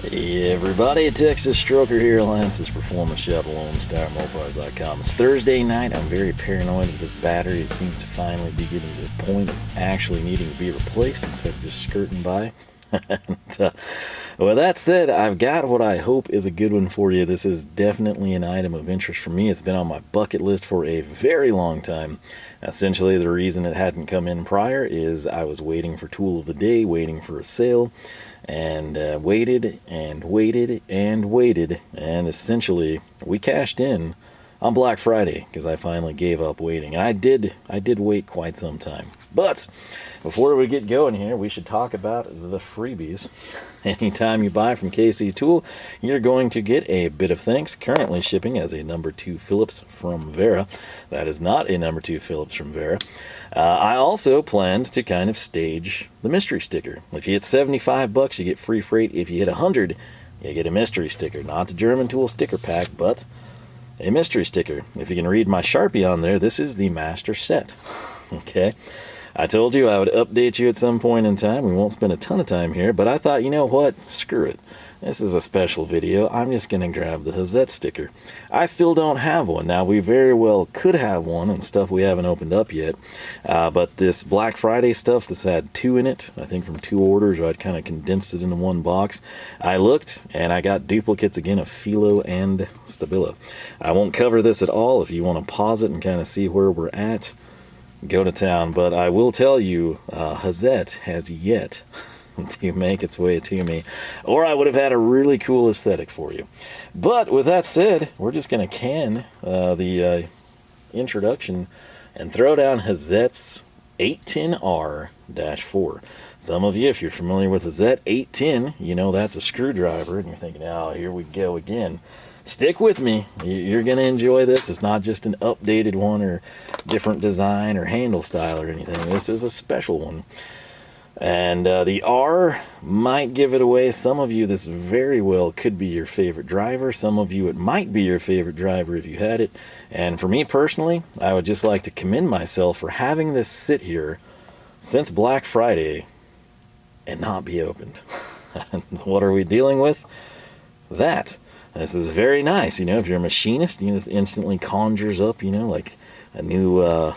Hey everybody, Texas Stroker here, Alliance's Performance Shop, Mopars.com. It's Thursday night. I'm very paranoid with this battery. It seems to finally be getting to the point of actually needing to be replaced instead of just skirting by. And, with that said, I've got what I hope is a good one for you. This is definitely an item of interest for me. It's been on my bucket list for a very long time. Essentially, the reason it hadn't come in prior is I was waiting for Tool of the Day, waiting for a sale, and waited and waited and waited, and essentially we cashed in on Black Friday because I finally gave up waiting. And I did wait quite some time. But before we get going here, we should talk about the freebies. Anytime you buy from KC Tool, you're going to get a bit of thanks. Currently shipping as a number 2 Phillips from Vera. That is not a number 2 Phillips from Vera. I also planned to kind of stage the mystery sticker. If you hit 75 bucks, you get free freight. If you hit 100, you get a mystery sticker. Not the German Tool sticker pack, but a mystery sticker. If you can read my Sharpie on there, this is the master set. Okay. I told you I would update you at some point in time. We won't spend a ton of time here, but I thought, you know what? Screw it. This is a special video. I'm just going to grab the Hazet sticker. I still don't have one. Now, we very well could have one and stuff we haven't opened up yet, but this Black Friday stuff, this had 2 in it, I think from 2 orders, or I'd kind of condensed it into one box. I looked, and I got duplicates again of Philo and Stabilo. I won't cover this at all. If you want to pause it and kind of see where we're at, go to town. But I will tell you, Hazet has yet to make its way to me, or I would have had a really cool aesthetic for you. But with that said, we're just going to can the introduction and throw down Hazet's 810R-4. Some of you, if you're familiar with Hazet 810, you know that's a screwdriver, and you're thinking, oh, here we go again. Stick with me. You're going to enjoy this. It's not just an updated one or different design or handle style or anything. This is a special one. And the R might give it away. Some of you, this very well could be your favorite driver. Some of you, it might be your favorite driver if you had it. And for me personally, I would just like to commend myself for having this sit here since Black Friday and not be opened. What are we dealing with? That. This is very nice. You know, if you're a machinist, you know, this instantly conjures up, you know, like a new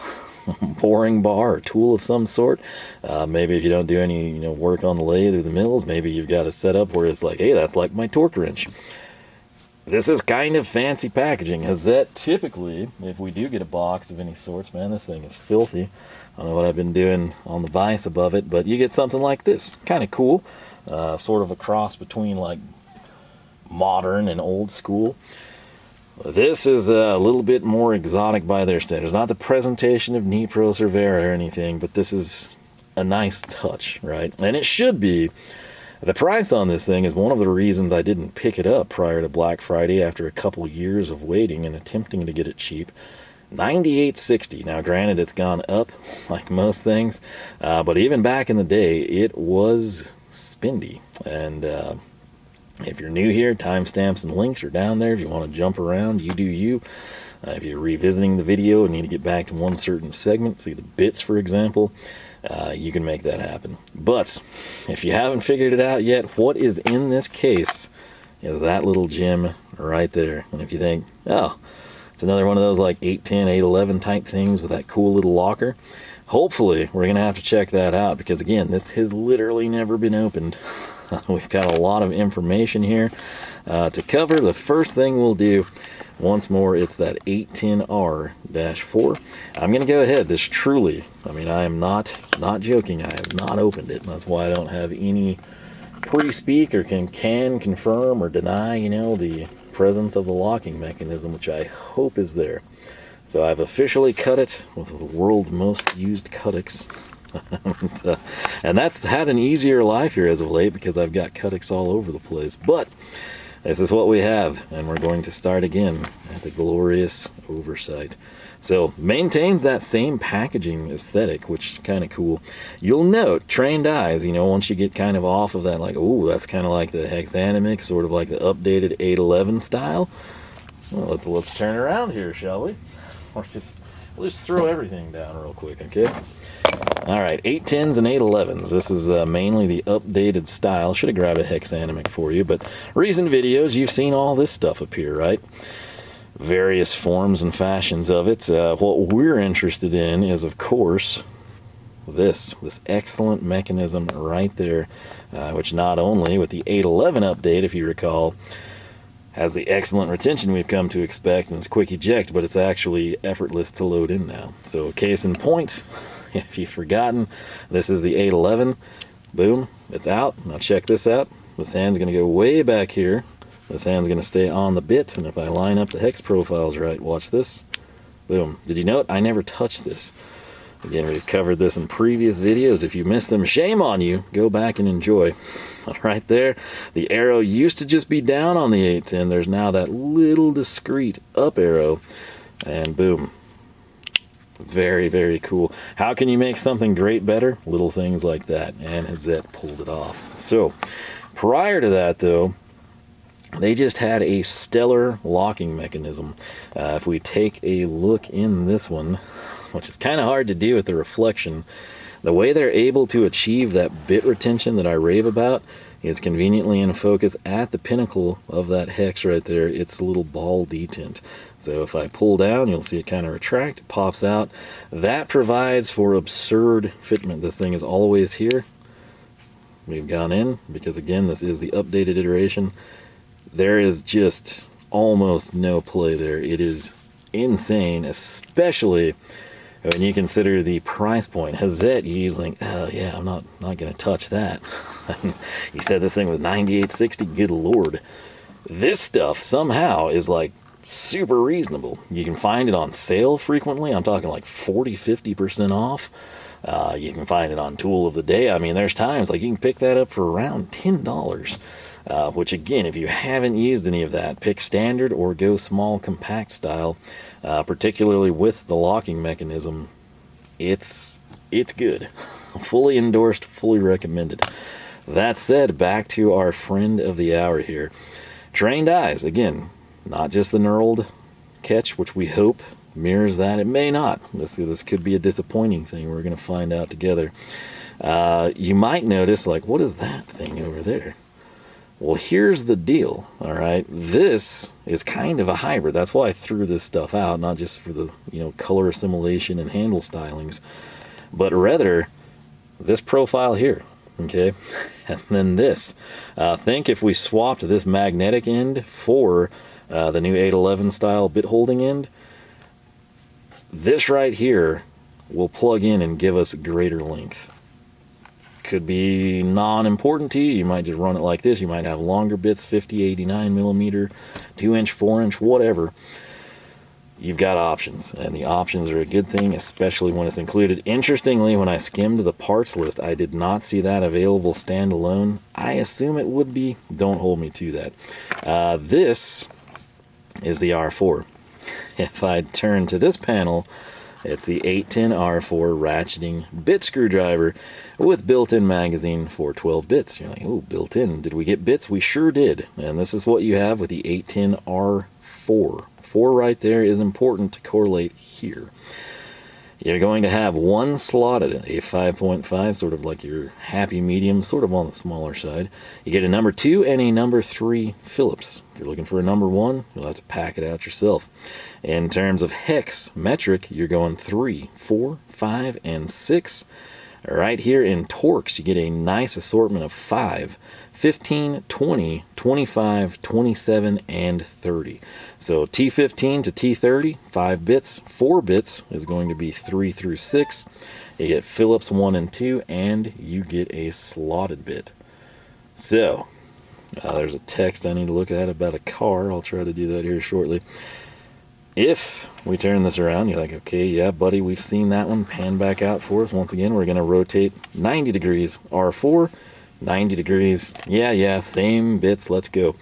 boring bar or tool of some sort. Maybe if you don't do any, you know, work on the lathe or the mills, maybe you've got a setup where it's like, hey, that's like my torque wrench. This is kind of fancy packaging. Hazet, typically, if we do get a box of any sorts, man, this thing is filthy. I don't know what I've been doing on the vise above it, but you get something like this. Kind of cool. Sort of a cross between like modern and old school. This is a little bit more exotic by their standards. Not the presentation of Nipros or Vera or anything, but this is a nice touch, right? And it should be. The price on this thing is one of the reasons I didn't pick it up prior to Black Friday after a couple years of waiting and attempting to get it cheap. $98.60. Now granted, it's gone up like most things, but even back in the day it was spendy. And if you're new here, timestamps and links are down there. If you want to jump around, you do you. If you're revisiting the video and need to get back to one certain segment, see the bits, for example, you can make that happen. But if you haven't figured it out yet, what is in this case is that little gem right there. And if you think, oh, it's another one of those like 810, 811 type things with that cool little locker, hopefully we're going to have to check that out because, again, this has literally never been opened. We've got a lot of information here to cover. The first thing we'll do, once more, it's that 810R-4. I'm going to go ahead. This truly, I mean, I am not joking. I have not opened it. That's why I don't have any pre-speak or can confirm or deny, you know, the presence of the locking mechanism, which I hope is there. So I've officially cut it with the world's most used Cuttix. And that's had an easier life here as of late because I've got Cuttix all over the place. But this is what we have, and we're going to start again at the glorious oversight. So maintains that same packaging aesthetic, which is kind of cool. You'll note, trained eyes, you know, once you get kind of off of that, like, oh, that's kind of like the hexanamic, sort of like the updated 811 style. Well, let's turn around here, shall we? Or just we'll just throw everything down real quick, okay? All right, 810s and 811s. This is mainly the updated style. Should have grabbed a hex animate for you, but recent videos, you've seen all this stuff appear, right? Various forms and fashions of it. What we're interested in is, of course, this excellent mechanism right there, which not only with the 811 update, if you recall, has the excellent retention we've come to expect, and it's quick eject, but it's actually effortless to load in now. So case in point, if you've forgotten, this is the 811. Boom, it's out. Now check this out. This hand's going to go way back here. This hand's going to stay on the bit, and if I line up the hex profiles right, watch this. Boom. Did you note I never touched this? Again, we've covered this in previous videos. If you missed them, shame on you. Go back and enjoy. Right there, the arrow used to just be down on the 810. There's now that little discreet up arrow, and boom. Very, very cool. How can you make something great better? Little things like that, and Hazet pulled it off. So, prior to that, though, they just had a stellar locking mechanism. If we take a look in this one, which is kind of hard to do with the reflection, the way they're able to achieve that bit retention that I rave about is conveniently in focus at the pinnacle of that hex right there. It's a little ball detent. So if I pull down, you'll see it kind of retract, it pops out. That provides for absurd fitment. This thing is always here. We've gone in, because again, this is the updated iteration. There is just almost no play there. It is insane, especially when you consider the price point. Hazet, you usually think, oh yeah, I'm not going to touch that. You said this thing was $98.60. Good lord. This stuff somehow is like super reasonable. You can find it on sale frequently. I'm talking like 40-50% off. You can find it on Tool of the Day. I mean, there's times like you can pick that up for around $10. Which again, if you haven't used any of that, pick standard or go small compact style, particularly with the locking mechanism. It's good. Fully endorsed, fully recommended. That said, back to our friend of the hour here. Trained eyes, again, not just the knurled catch, which we hope mirrors that. It may not. This could be a disappointing thing. We're going to find out together. You might notice, like, what is that thing over there? Well, here's the deal, all right? This is kind of a hybrid. That's why I threw this stuff out, not just for the, color assimilation and handle stylings, but rather this profile here, okay? And then this. Think if we swapped this magnetic end for the new 811 style bit holding end, this right here will plug in and give us greater length. Could be non-important to you. You might just run it like this. You might have longer bits, 50, 89 millimeter, 2-inch, 4-inch, whatever. You've got options, and the options are a good thing, especially when it's included. Interestingly, when I skimmed the parts list, I did not see that available standalone. I assume it would be. Don't hold me to that. This is the R4. If I turn to this panel, it's the 810R-4 Ratcheting Bit Screwdriver with built-in magazine for 12 bits. You're like, oh, built-in. Did we get bits? We sure did. And this is what you have with the 810R-4. 4 right there is important to correlate here. You're going to have one slotted, a 5.5, sort of like your happy medium, sort of on the smaller side. You get a number 2 and a number 3 Phillips. If you're looking for a number 1, you'll have to pack it out yourself. In terms of hex metric, you're going 3, 4, 5, and 6. Right here in Torx, you get a nice assortment of 5, 15, 20, 25, 27, and 30. So T15 to T30, 5 bits. 4 bits is going to be 3 through 6. You get Phillips 1 and 2, and you get a slotted bit. So, there's a text I need to look at about a car. I'll try to do that here shortly. If we turn this around, you're like, okay, yeah, buddy, we've seen that one. Pan back out for us. Once again, we're going to rotate 90 degrees. R4, 90 degrees. Yeah, same bits. Let's go.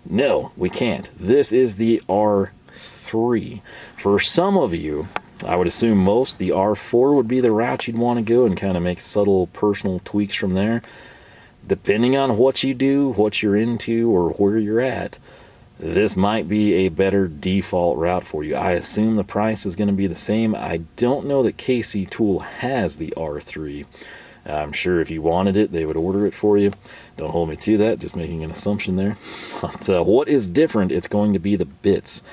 No, we can't. This is the R3. For some of you, I would assume most, the R4 would be the route you'd want to go and kind of make subtle personal tweaks from there. Depending on what you do, what you're into, or where you're at, this might be a better default route for you. I assume the price is going to be the same. I don't know that KC Tool has the R3. I'm sure if you wanted it, they would order it for you. Don't hold me to that, just making an assumption there. But what is different, it's going to be the bits.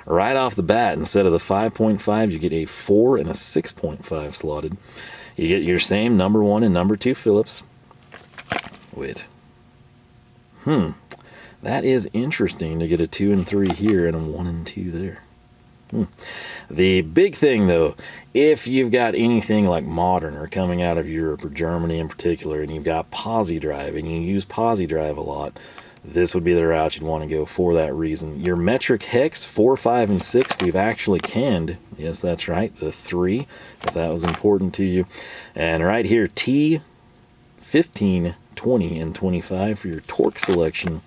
Right off the bat, instead of the 5.5, you get a 4 and a 6.5 slotted. You get your same number 1 and number 2 Phillips. Wait. That is interesting to get a 2 and 3 here and a 1 and 2 there. The big thing though, if you've got anything like modern or coming out of Europe or Germany in particular, and you've got posi drive and you use posi drive a lot, this would be the route you'd want to go for that reason. Your metric hex 4, 5, and 6 we've actually canned. Yes, that's right, the 3, if that was important to you. And right here, T, 15, 20, and 25 for your torque selection.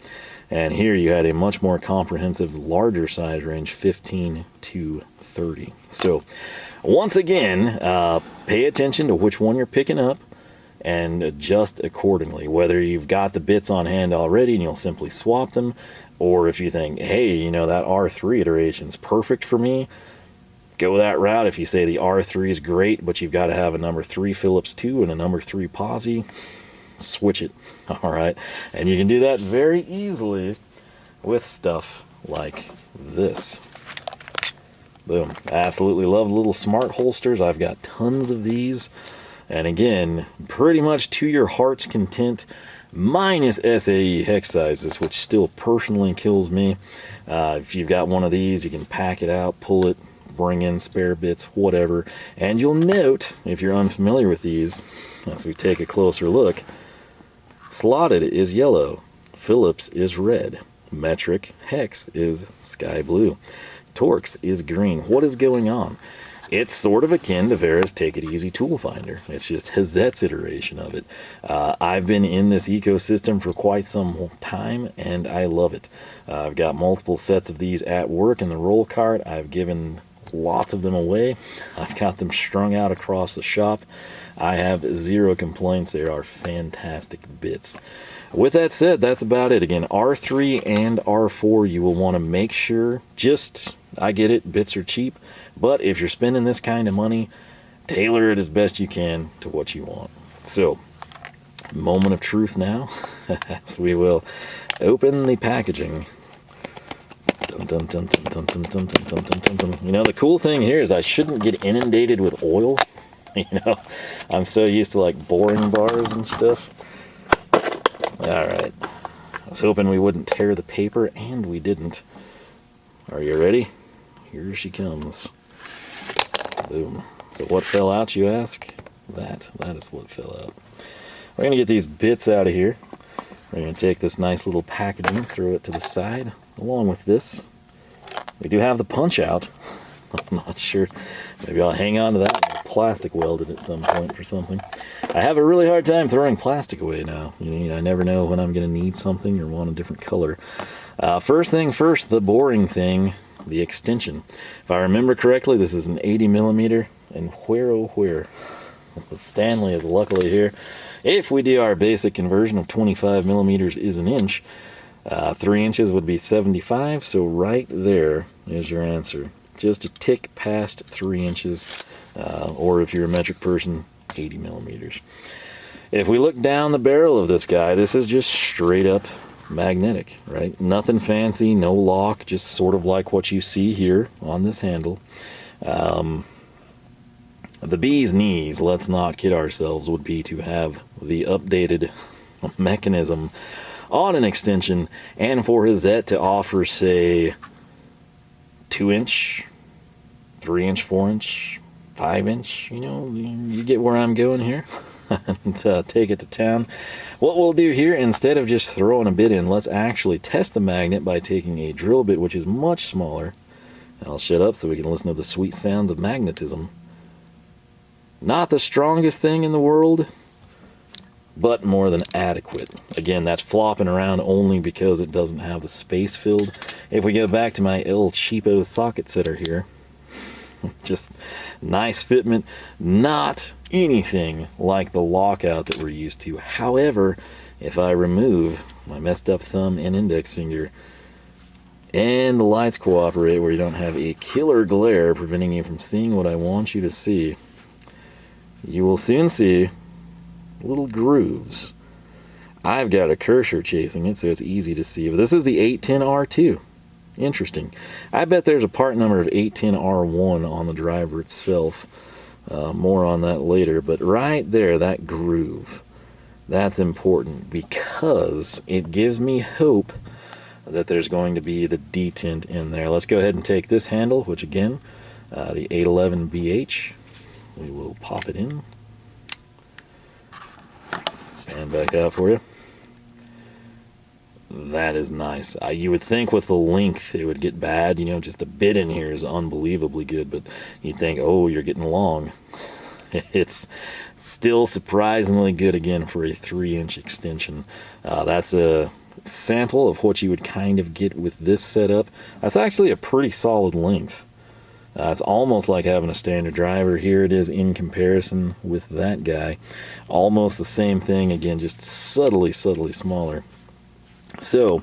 And here you had a much more comprehensive, larger size range, 15 to 30. So once again, pay attention to which one you're picking up and adjust accordingly. Whether you've got the bits on hand already and you'll simply swap them, or if you think, hey, you know, that R3 iteration's perfect for me, go that route. If you say the R3 is great, but you've got to have a number 3 Phillips 2 and a number 3 posi, switch it. All right, and you can do that very easily with stuff like this. Boom. Absolutely love little smart holsters. I've got tons of these, and again, pretty much to your heart's content, minus SAE hex sizes, which still personally kills me. If you've got one of these, you can pack it out, pull it, bring in spare bits, whatever. And you'll note, if you're unfamiliar with these, as we take a closer look, slotted is yellow, Phillips is red, metric hex is sky blue, Torx is green. What is going on? It's sort of akin to Vera's Take It Easy tool finder. It's just Hazet's iteration of it. I've been in this ecosystem for quite some time, and I love it. I've got multiple sets of these at work in the roll cart. I've given lots of them away. I've got them strung out across the shop. I have zero complaints. They are fantastic bits. With that said, that's about it. Again, R3 and R4, you will want to make sure, I get it, bits are cheap, but if you're spending this kind of money, tailor it as best you can to what you want. So, moment of truth now, as we will open the packaging. Dun, dun, dun, dun, dun, dun, dun, dun, dun, dun, dun. You know, the cool thing here is I shouldn't get inundated with oil. You know, I'm so used to like boring bars and stuff. Alright, I was hoping we wouldn't tear the paper, and we didn't. Are you ready? Here she comes. Boom. So what fell out, you ask? That is what fell out. We're going to get these bits out of here. We're going to take this nice little packaging, throw it to the side, along with this. We do have the punch out. I'm not sure. Maybe I'll hang on to that and plastic weld it at some point for something. I have a really hard time throwing plastic away now. I never know when I'm going to need something or want a different color. First thing first, the boring thing, the extension. If I remember correctly, this is an 80 millimeter, and where? Stanley is luckily here. If we do our basic conversion of 25 millimeters is an inch, 3 inches would be 75, so right there is your answer. Just a tick past 3 inches, or if you're a metric person, 80 millimeters. If we look down the barrel of this guy, this is just straight up magnetic, right? Nothing fancy, no lock, just sort of like what you see here on this handle. The bee's knees, let's not kid ourselves, would be to have the updated mechanism on an extension, and for Hazet to offer, say, 2-inch, 3-inch, 4-inch, 5-inch, you get where I'm going here. And take it to town. What we'll do here, instead of just throwing a bit in, let's actually test the magnet by taking a drill bit, which is much smaller. I'll shut up so we can listen to the sweet sounds of magnetism. Not the strongest thing in the world, but more than adequate. Again, that's flopping around only because it doesn't have the space filled. If we go back to my El Cheapo socket setter here, just nice fitment, not anything like the lockout that we're used to. However, if I remove my messed up thumb and index finger, And the lights cooperate where you don't have a killer glare preventing you from seeing what I want you to see. You will soon see little grooves. I've got a cursor chasing it, so it's easy to see. But this is the 810R2. Interesting. I bet there's a part number of 810R1 on the driver itself. More on that later. But right there, that groove, that's important because it gives me hope that there's going to be the detent in there. Let's go ahead and take this handle, which again, the 811BH. We will pop it in. Stand back out for you. That is nice. You would think with the length it would get bad, you know, just a bit in here is unbelievably good, but you'd think, oh, you're getting long. It's still surprisingly good again for a 3-inch extension. That's a sample of what you would kind of get with this setup. That's actually a pretty solid length. It's almost like having a standard driver. Here it is in comparison with that guy. Almost the same thing, again, just subtly smaller. So,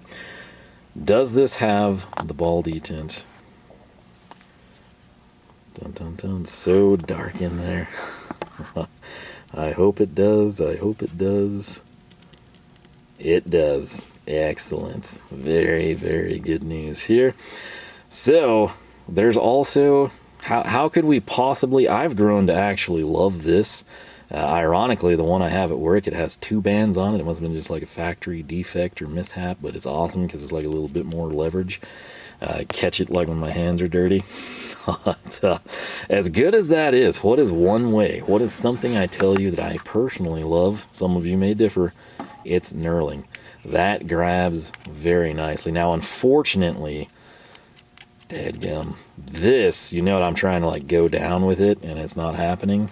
does this have the ball detent? Dun dun dun, so dark in there. I hope it does, I hope it does. It does. Excellent. Very, very good news here. So, there's also, how could we possibly, I've grown to actually love this. Ironically, the one I have at work, it has 2 bands on it. It must have been just like a factory defect or mishap, but it's awesome because it's like a little bit more leverage. Catch it like when my hands are dirty. But, as good as that is, what is one way? What is something I tell you that I personally love? Some of you may differ. It's knurling. That grabs very nicely. Now, unfortunately, dadgum, this, you know what, I'm trying to like go down with it, and it's not happening.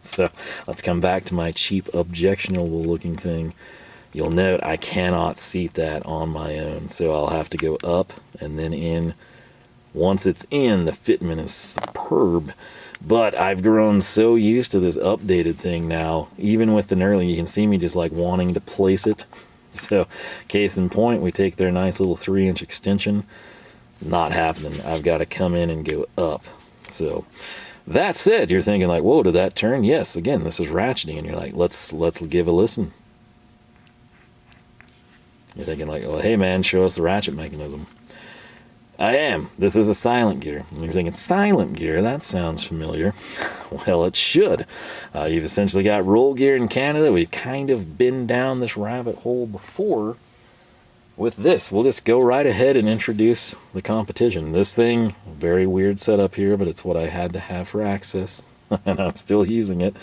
So let's come back to my cheap, objectionable looking thing. You'll note I cannot seat that on my own, so I'll have to go up and then in. Once it's in, the fitment is superb. But I've grown so used to this updated thing now, even with the knurling, you can see me just like wanting to place it. So, case in point, we take their nice little 3-inch extension. Not happening. I've got to come in and go up. So, that said, you're thinking like, whoa, did that turn? Yes, again, this is ratcheting, and you're like, let's give a listen. You're thinking like, well, hey man, show us the ratchet mechanism. I am. This is a SilentGEAR. And you're thinking, SilentGEAR, that sounds familiar. Well, it should. You've essentially got Rolgear in Canada. We've kind of been down this rabbit hole before. With this, we'll just go right ahead and introduce the competition. This thing, very weird setup here, but it's what I had to have for access, and I'm still using it.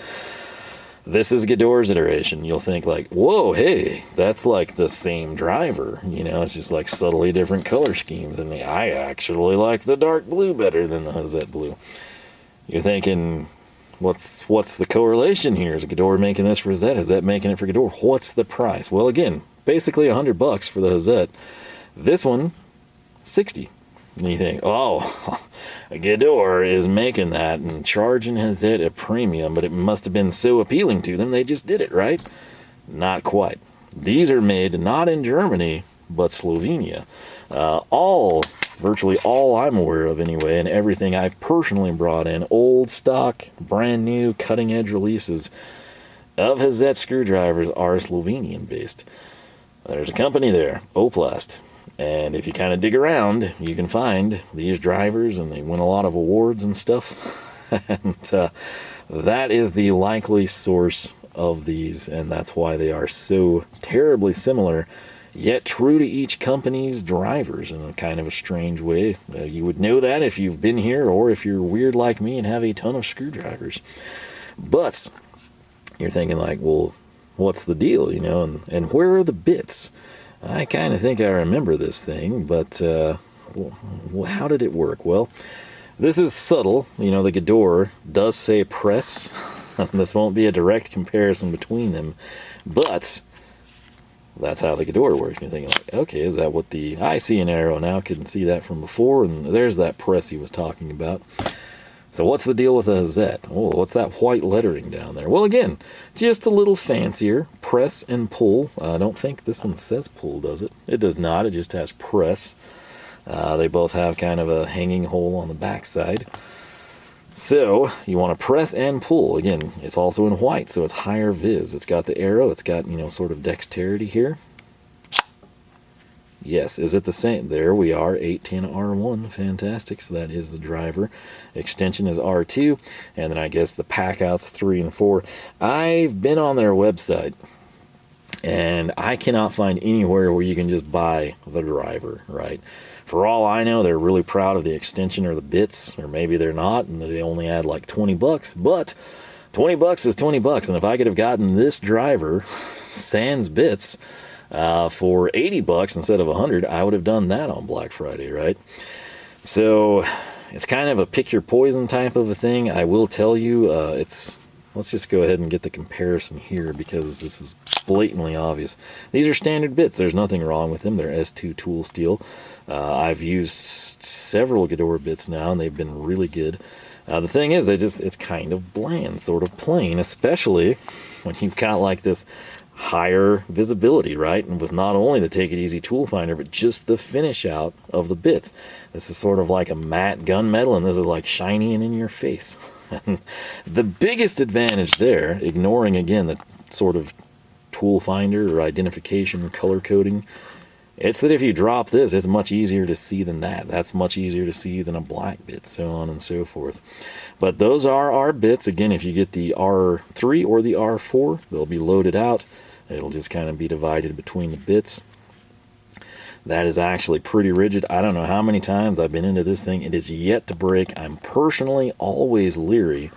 This is Gedore's iteration. You'll think like, whoa, hey, that's like the same driver. You know, it's just like subtly different color schemes. And I actually like the dark blue better than the Hazet blue. You're thinking, what's the correlation here? Is Gedore making this for Hazet? Hazet making it for Gedore? What's the price? Well, again, basically $100 for the Hazet. This one, $60. And you think, oh, Gedore is making that and charging Hazet a premium, but it must have been so appealing to them, they just did it, right? Not quite. These are made not in Germany, but Slovenia. Virtually all I'm aware of anyway, and everything I've personally brought in, old stock, brand new, cutting edge releases of Hazet screwdrivers are Slovenian based. There's a company there, Oplast. And if you kind of dig around, you can find these drivers, and they win a lot of awards and stuff. And that is the likely source of these, and that's why they are so terribly similar, yet true to each company's drivers in a kind of a strange way. You would know that if you've been here, or if you're weird like me and have a ton of screwdrivers. But you're thinking like, well, what's the deal, you know, and where are the bits? I kind of think I remember this thing, but how did it work? Well, this is subtle. You know, the Gedore does say press. This won't be a direct comparison between them, but that's how the Gedore works. You're thinking like, okay, is that what I see an arrow now, couldn't see that from before, and there's that press he was talking about. So what's the deal with the Hazet? Oh, what's that white lettering down there? Well, again, just a little fancier. Press and pull. I don't think this one says pull, does it? It does not. It just has press. They both have kind of a hanging hole on the back side. So you want to press and pull. Again, it's also in white, so it's higher vis. It's got the arrow. It's got, you know, sort of dexterity here. Yes, is it the same? There we are, 810R1, fantastic. So that is the driver. Extension is R2, and then I guess the packouts 3 and 4. I've been on their website, and I cannot find anywhere where you can just buy the driver, right? For all I know, they're really proud of the extension or the bits, or maybe they're not, and they only add like 20 bucks, but 20 bucks is 20 bucks, and if I could have gotten this driver, sans bits, for 80 bucks instead of 100, I would have done that on Black Friday, right? So it's kind of a pick your poison type of a thing. I will tell you, let's just go ahead and get the comparison here because this is blatantly obvious. These are standard bits. There's nothing wrong with them. They're S2 tool steel. I've used several Gedore bits now, and they've been really good. The thing is, it's kind of bland, sort of plain, especially when you've got like this higher visibility, right? And with not only the Take It Easy tool finder, but just the finish out of the bits. This is sort of like a matte gunmetal, and this is like shiny and in your face. And the biggest advantage there, ignoring again the sort of tool finder or identification color coding, it's that if you drop this, it's much easier to see than that. That's much easier to see than a black bit, so on and so forth. But those are our bits. Again, if you get the R3 or the R4, they'll be loaded out. It'll just kind of be divided between the bits. That is actually pretty rigid. I don't know how many times I've been into this thing. It is yet to break. I'm personally always leery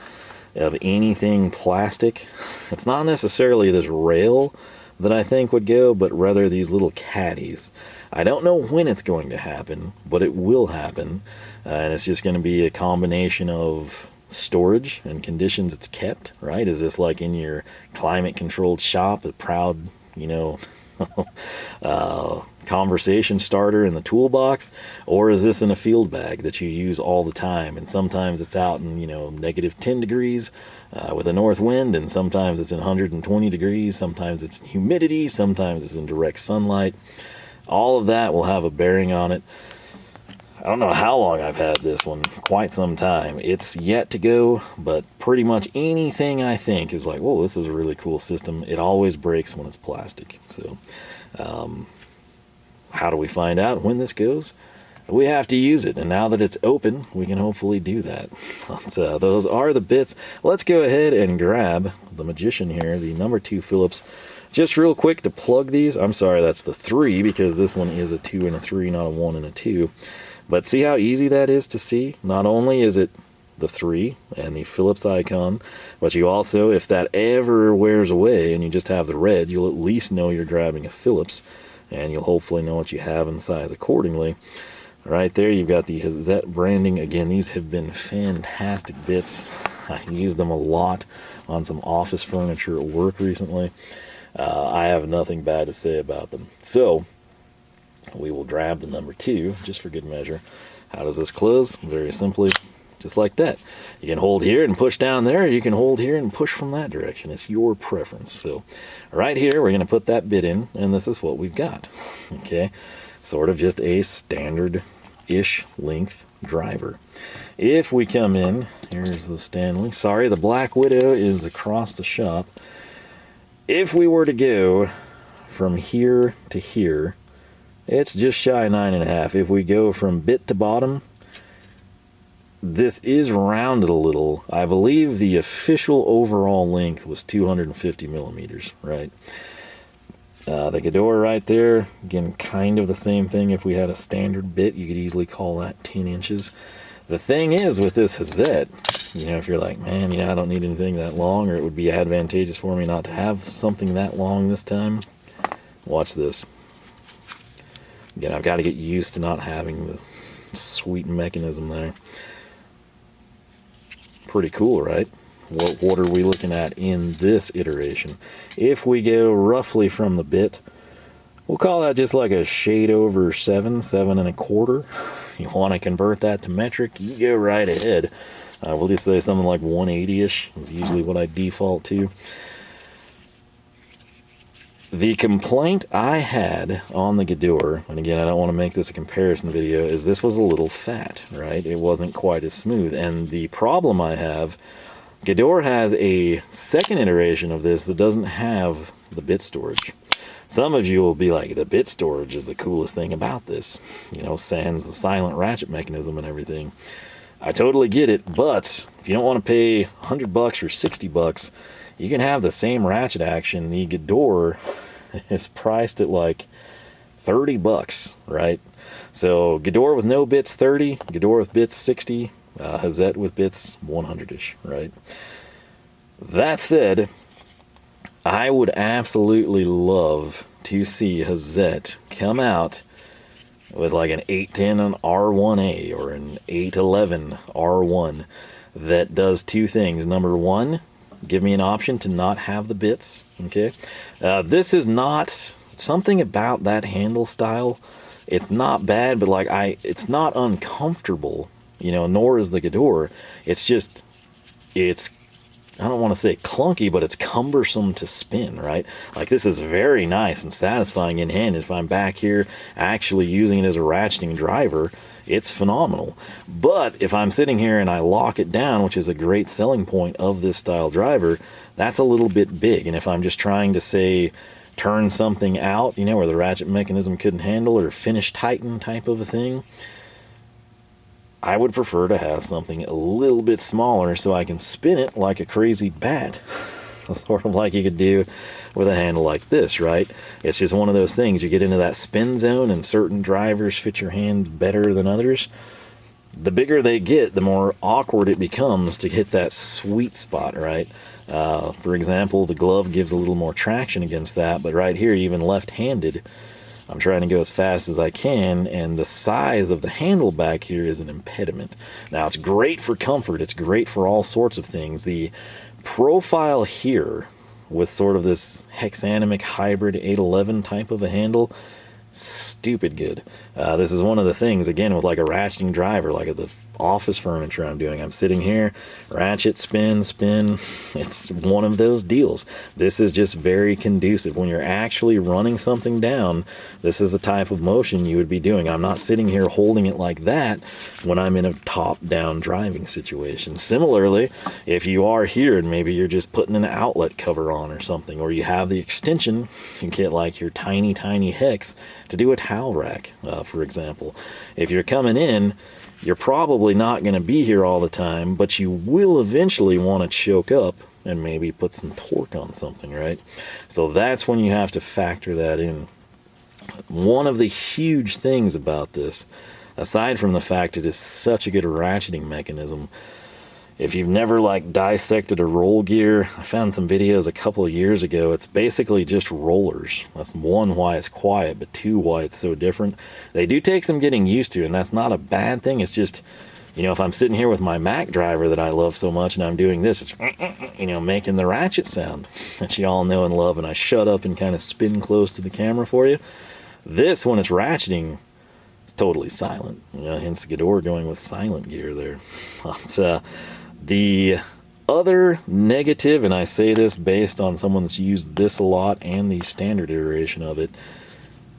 of anything plastic. It's not necessarily this rail that I think would go, but rather these little caddies. I don't know when it's going to happen, but it will happen. And it's just going to be a combination of storage and conditions it's kept, right? Is this like in your climate controlled shop, a proud, you know, conversation starter in the toolbox, or is this in a field bag that you use all the time? And sometimes it's out in, you know, negative 10 degrees with a north wind, and sometimes it's in 120 degrees, sometimes it's in humidity, sometimes it's in direct sunlight. All of that will have a bearing on it. I don't know how long I've had this one, quite some time. It's yet to go, but pretty much anything I think is like, whoa, this is a really cool system. It always breaks when it's plastic. So how do we find out when this goes? We have to use it, and now that it's open, we can hopefully do that. So those are the bits. Let's go ahead and grab the magician here, the number 2 Phillips. Just real quick to plug these. I'm sorry, that's the 3, because this one is a 2 and a 3, not a 1 and a 2. But see how easy that is to see? Not only is it the 3 and the Phillips icon, but you also, if that ever wears away and you just have the red, you'll at least know you're grabbing a Phillips, and you'll hopefully know what you have in size accordingly. Right there, you've got the Hazet branding. Again, these have been fantastic bits. I used them a lot on some office furniture at work recently. I have nothing bad to say about them. So we will grab the number 2 just for good measure. How does this close? Very simply, just like that. You can hold here and push down there. You can hold here and push from that direction. It's your preference. So right here, we're going to put that bit in, and this is what we've got. Okay, sort of just a standard-ish length driver. If we come in, here's the Stanley. Sorry, the Black Widow is across the shop. If we were to go from here to here, it's just shy of 9.5. If we go from bit to bottom, this is rounded a little. I believe the official overall length was 250 millimeters, right? The Gedore right there, again, kind of the same thing. If we had a standard bit, you could easily call that 10 inches. The thing is with this Hazet, you know, if you're like, man, you know, I don't need anything that long, or it would be advantageous for me not to have something that long this time, watch this. Again, I've got to get used to not having this sweet mechanism there. Pretty cool, right? What are we looking at in this iteration? If we go roughly from the bit, we'll call that just like a shade over 7 and a quarter. You want to convert that to metric, you go right ahead. We'll just say something like 180-ish is usually what I default to. The complaint I had on the Gedore, and again, I don't want to make this a comparison video, is this was a little fat, right? It wasn't quite as smooth. And the problem I have, Gedore has a second iteration of this that doesn't have the bit storage. Some of you will be like, the bit storage is the coolest thing about this, you know, sans the silent ratchet mechanism and everything. I totally get it, but if you don't want to pay $100 or $60, you can have the same ratchet action. The Gedore is priced at like $30, right? So Gedore with no bits 30, Gedore with bits 60, Hazet with bits 100-ish, right? That said, I would absolutely love to see Hazet come out with like an 810 R1A or an 811 R1 that does two things. Number one, give me an option to not have the bits, okay? This is not something about that handle style. It's not bad, but like it's not uncomfortable, you know, nor is the Gedore. It's just, I don't want to say clunky, but it's cumbersome to spin, right? Like this is very nice and satisfying in hand. If I'm back here actually using it as a ratcheting driver, it's phenomenal. But if I'm sitting here and I lock it down, which is a great selling point of this style driver, that's a little bit big. And if I'm just trying to say, turn something out, you know, where the ratchet mechanism couldn't handle, or finish tighten type of a thing, I would prefer to have something a little bit smaller so I can spin it like a crazy bat. Sort of like you could do with a handle like this, right? It's just one of those things. You get into that spin zone and certain drivers fit your hand better than others. The bigger they get, the more awkward it becomes to hit that sweet spot, right? For example, the glove gives a little more traction against that, but right here, even left-handed, I'm trying to go as fast as I can, and the size of the handle back here is an impediment. Now, it's great for comfort. It's great for all sorts of things. The profile here with sort of this hexanamic hybrid 811 type of a handle, stupid good. This is one of the things, again, with like a ratcheting driver, like at the office furniture I'm doing. I'm sitting here, ratchet, spin, spin. It's one of those deals. This is just very conducive. When you're actually running something down, this is the type of motion you would be doing. I'm not sitting here holding it like that when I'm in a top-down driving situation. Similarly, if you are here and maybe you're just putting an outlet cover on or something, or you have the extension, you get like your tiny, tiny hex to do a towel rack, for example. If you're coming in, you're probably not going to be here all the time, but you will eventually want to choke up and maybe put some torque on something, right? So that's when you have to factor that in. One of the huge things about this, aside from the fact it is such a good ratcheting mechanism, if you've never like dissected a Rolgear, I found some videos a couple of years ago. It's basically just rollers. That's one, why it's quiet, but two, why it's so different. They do take some getting used to, and that's not a bad thing. It's just, you know, if I'm sitting here with my Mac driver that I love so much and I'm doing this, it's, you know, making the ratchet sound that you all know and love, and I shut up and kind of spin close to the camera for you. This, when it's ratcheting, it's totally silent. You know, hence the Gedore going with SilentGEAR there. It's, the other negative, and I say this based on someone that's used this a lot and the standard iteration of it,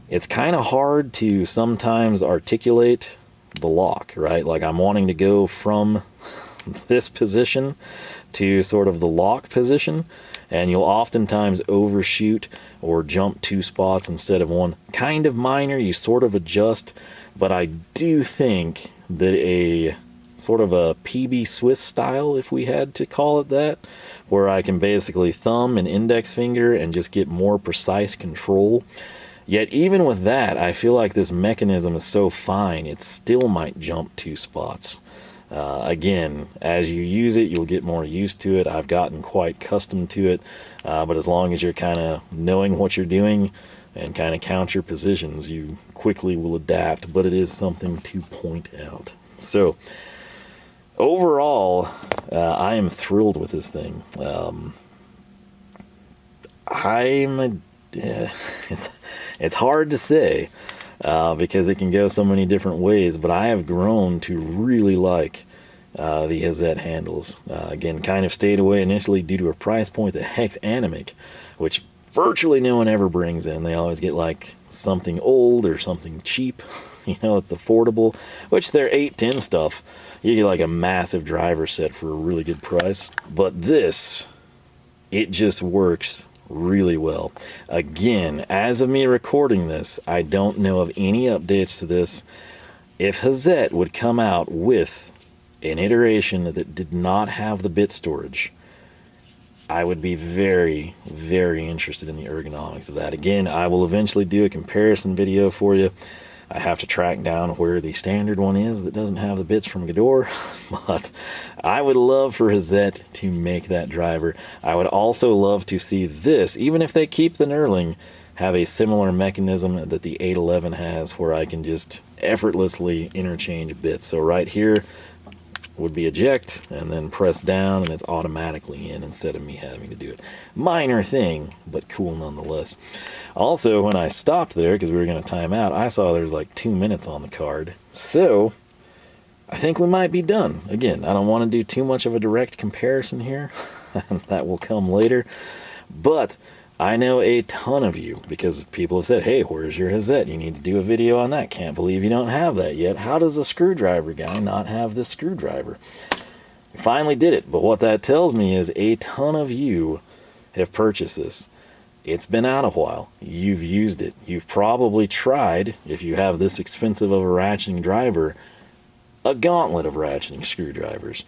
it's kind of hard to sometimes articulate the lock, right? Like I'm wanting to go from this position to sort of the lock position, and you'll oftentimes overshoot or jump 2 spots instead of 1. Kind of minor, you sort of adjust, but I do think that a sort of a PB Swiss style, if we had to call it that, where I can basically thumb and index finger and just get more precise control. Yet even with that, I feel like this mechanism is so fine, it still might jump 2 spots. Again, as you use it, you'll get more used to it. I've gotten quite accustomed to it, but as long as you're kind of knowing what you're doing and kind of count your positions, you quickly will adapt, but it is something to point out. So, overall, I am thrilled with this thing. It's hard to say because it can go so many different ways, but I have grown to really like the Hazet handles. Again, kind of stayed away initially due to a price point, the hexanamic, which virtually no one ever brings in. They always get like something old or something cheap. You know, it's affordable, which their 810 stuff, you get like a massive driver set for a really good price. But this, it just works really well. Again, as of me recording this, I don't know of any updates to this. If Hazet would come out with an iteration that did not have the bit storage, I would be very, very interested in the ergonomics of that. Again, I will eventually do a comparison video for you. I have to track down where the standard one is that doesn't have the bits from Gedore, but I would love for Hazet to make that driver. I would also love to see this, even if they keep the knurling, have a similar mechanism that the 811 has, where I can just effortlessly interchange bits. So right here would be eject, and then press down, and it's automatically in instead of me having to do it. Minor thing, but cool nonetheless. Also, when I stopped there, because we were going to time out, I saw there was like 2 minutes on the card. So, I think we might be done. Again, I don't want to do too much of a direct comparison here. That will come later. But I know a ton of you, because people have said, hey, where's your Hazet? You need to do a video on that. Can't believe you don't have that yet. How does the screwdriver guy not have this screwdriver? We finally did it, but what that tells me is a ton of you have purchased this. It's been out a while. You've used it. You've probably tried, if you have this expensive of a ratcheting driver, a gauntlet of ratcheting screwdrivers.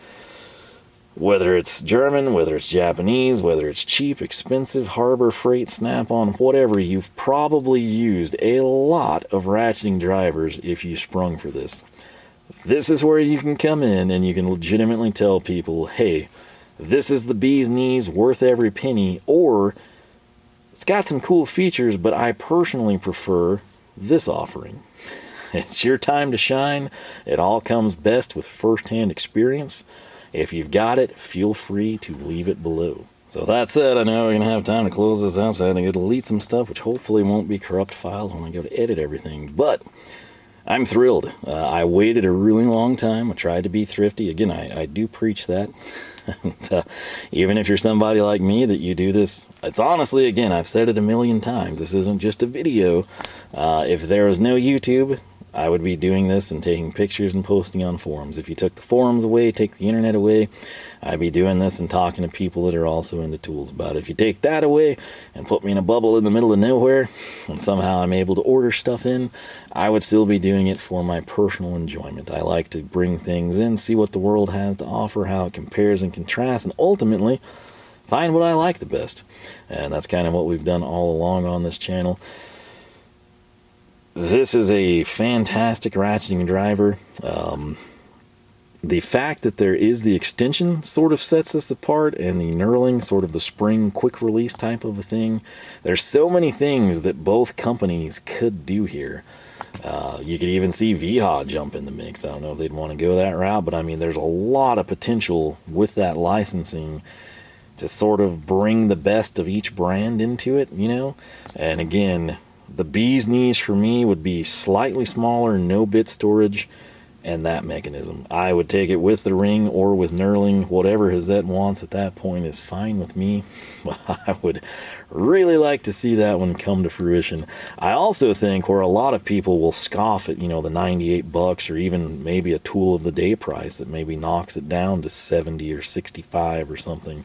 Whether it's German, whether it's Japanese, whether it's cheap, expensive, Harbor Freight, Snap-on, whatever, you've probably used a lot of ratcheting drivers if you sprung for this. This is where you can come in and you can legitimately tell people, hey, this is the bee's knees, worth every penny, or it's got some cool features, but I personally prefer this offering. It's your time to shine. It all comes best with first-hand experience. If you've got it, feel free to leave it below. So that said, I know we're going to have time to close this out, so I had to go delete some stuff, which hopefully won't be corrupt files when I go to edit everything. But I'm thrilled. I waited a really long time. I tried to be thrifty. Again, I do preach that. And, even if you're somebody like me that you do this, it's honestly, again, I've said it a million times, this isn't just a video. If there was no YouTube, I would be doing this and taking pictures and posting on forums. If you took the forums away, take the internet away, I'd be doing this and talking to people that are also into tools about it. If you take that away and put me in a bubble in the middle of nowhere, and somehow I'm able to order stuff in, I would still be doing it for my personal enjoyment. I like to bring things in, see what the world has to offer, how it compares and contrasts, and ultimately find what I like the best. And that's kind of what we've done all along on this channel. This is a fantastic ratcheting driver. The fact that there is the extension sort of sets this apart, and the knurling, sort of the spring quick release type of a thing. There's so many things that both companies could do here. You could even see VHA jump in the mix. I don't know if they'd want to go that route, but I mean, there's a lot of potential with that licensing to sort of bring the best of each brand into it, you know? And again, the bee's knees for me would be slightly smaller, no bit storage, and that mechanism. I would take it with the ring or with knurling. Whatever Hazet wants at that point is fine with me. But I would really like to see that one come to fruition. I also think where a lot of people will scoff at, you know, the 98 bucks or even maybe a tool of the day price that maybe knocks it down to 70 or 65 or something,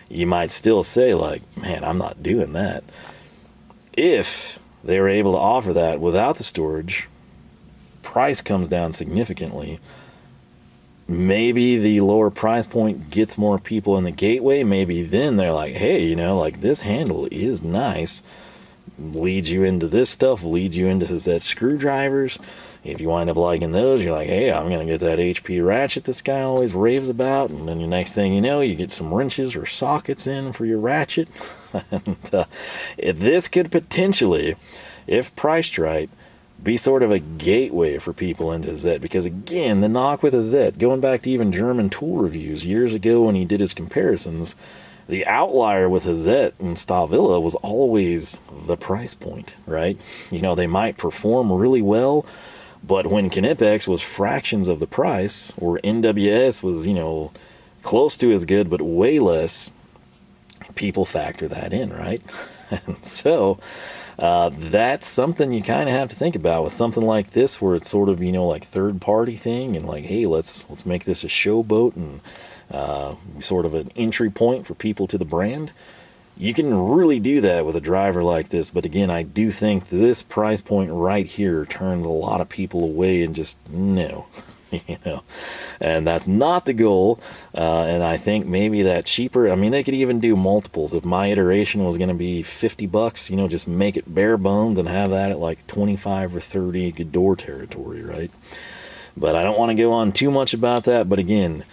you might still say, like, man, I'm not doing that. If they were able to offer that without the storage, price comes down significantly. Maybe the lower price point gets more people in the gateway. Maybe then they're like, hey, you know, like, this handle is nice. Leads you into this stuff, leads you into Hazet screwdrivers. If you wind up liking those, you're like, hey, I'm going to get that HP ratchet this guy always raves about. And then the next thing you know, you get some wrenches or sockets in for your ratchet. And this could potentially, if priced right, be sort of a gateway for people into Hazet. Because again, the knock with Hazet, going back to even German tool reviews years ago when he did his comparisons, the outlier with Hazet and Stavilla was always the price point, right? You know, they might perform really well, but when Knipex was fractions of the price, or NWS was, you know, close to as good but way less, people factor that in, right? And so that's something you kind of have to think about with something like this, where it's sort of, like third party thing, and like, hey, let's make this a showboat and sort of an entry point for people to the brand. You can really do that with a driver like this, but again, I do think this price point right here turns a lot of people away and just no. And that's not the goal. And I think maybe that cheaper, I mean, they could even do multiples. If my iteration was going to be $50, just make it bare bones and have that at like 25 or 30 Gedore territory, right? But I don't want to go on too much about that. But again,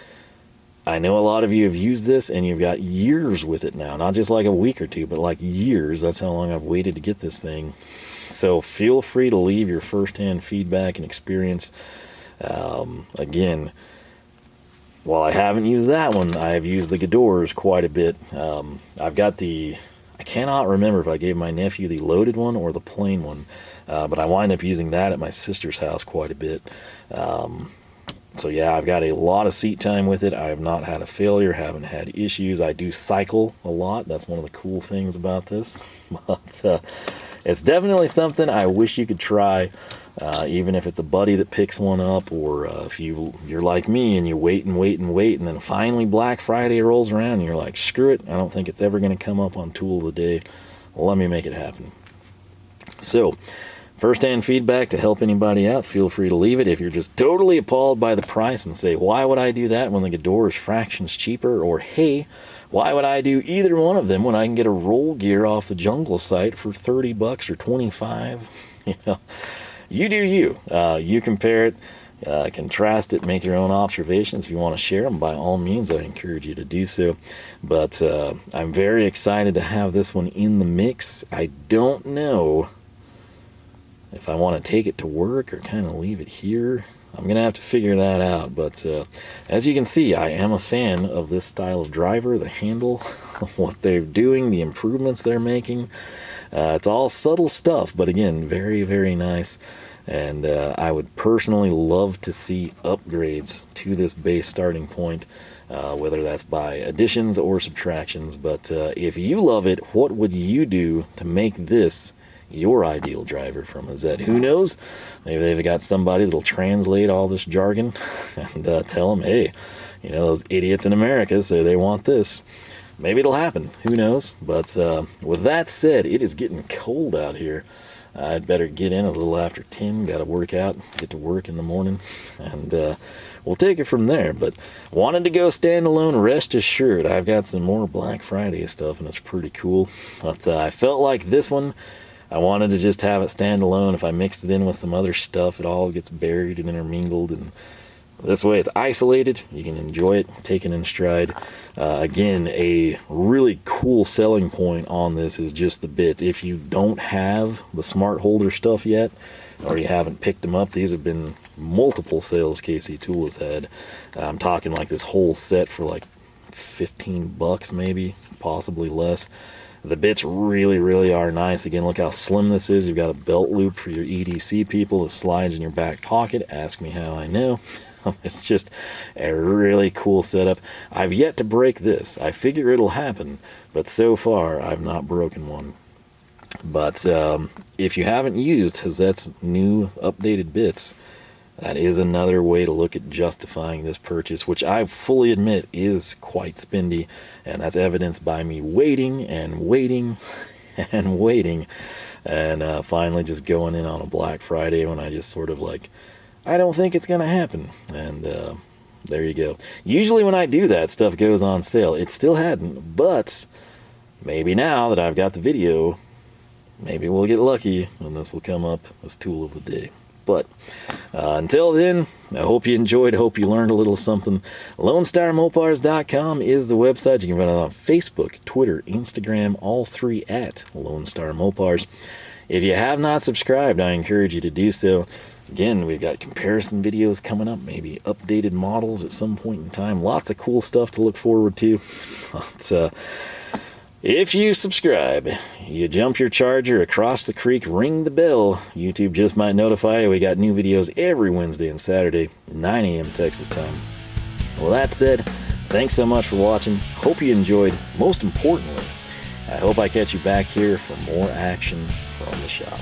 I know a lot of you have used this and you've got years with it now, not just like a week or two, but like years. That's how long I've waited to get this thing. So feel free to leave your firsthand feedback and experience. Again, while I haven't used that one, I have used the Gedores quite a bit. I've got I cannot remember if I gave my nephew the loaded one or the plain one, but I wind up using that at my sister's house quite a bit. So yeah, I've got a lot of seat time with it. I have not had a failure, haven't had issues. I do cycle a lot. That's one of the cool things about this. But it's definitely something I wish you could try, even if it's a buddy that picks one up, or if you're like me and you wait and wait and wait, and then finally Black Friday rolls around and you're like, screw it, I don't think it's ever going to come up on Tool of the Day. Well, let me make it happen. So, first-hand feedback to help anybody out, feel free to leave it. If you're just totally appalled by the price and say, why would I do that when the Gedore is fractions cheaper? Or, hey, why would I do either one of them when I can get a Rolgear off the Jungle site for 30 bucks or 25? You do you. You compare it, contrast it, make your own observations. If you want to share them, by all means, I encourage you to do so. But I'm very excited to have this one in the mix. I don't know if I want to take it to work or kind of leave it here. I'm going to have to figure that out. But as you can see, I am a fan of this style of driver, the handle, what they're doing, the improvements they're making. It's all subtle stuff, but again, very, very nice. And I would personally love to see upgrades to this base starting point, whether that's by additions or subtractions. But if you love it, what would you do to make this your ideal driver from Hazet? Who knows? Maybe they've got somebody that'll translate all this jargon and tell them, hey, those idiots in America say they want this. Maybe it'll happen. Who knows? But with that said, it is getting cold out here. I'd better get in a little after 10. Got to work out, get to work in the morning, and we'll take it from there. But wanted to go standalone, rest assured. I've got some more Black Friday stuff, and it's pretty cool. But I felt like this one, I wanted to just have it standalone. If I mixed it in with some other stuff, it all gets buried and intermingled, and this way it's isolated. You can enjoy it, take it in stride. Again, a really cool selling point on this is just the bits. If you don't have the smart holder stuff yet, or you haven't picked them up, these have been multiple sales KC Tool has had. I'm talking like this whole set for like 15 bucks maybe, possibly less. The bits really, really are nice. Again, look how slim this is. You've got a belt loop for your EDC people that slides in your back pocket. Ask me how I know. It's just a really cool setup. I've yet to break this. I figure it'll happen, but so far I've not broken one. But if you haven't used Hazet's new updated bits, that is another way to look at justifying this purchase, which I fully admit is quite spendy, and that's evidenced by me waiting and waiting and waiting, and finally just going in on a Black Friday when I just sort of like, I don't think it's going to happen. And there you go. Usually when I do that, stuff goes on sale. It still hadn't, but maybe now that I've got the video, maybe we'll get lucky and this will come up as Tool of the Day. But until then, I hope you enjoyed. I hope you learned a little something. LoneStarMopars.com is the website. You can find it on Facebook, Twitter, Instagram, all three at Lone Star Mopars. If you have not subscribed, I encourage you to do so. Again, we've got comparison videos coming up, maybe updated models at some point in time. Lots of cool stuff to look forward to. But, if you subscribe, you jump your charger across the creek, ring the bell. YouTube just might notify you. We got new videos every Wednesday and Saturday, 9 a.m. Texas time. Well, that said, thanks so much for watching. Hope you enjoyed. Most importantly, I hope I catch you back here for more action from the shop.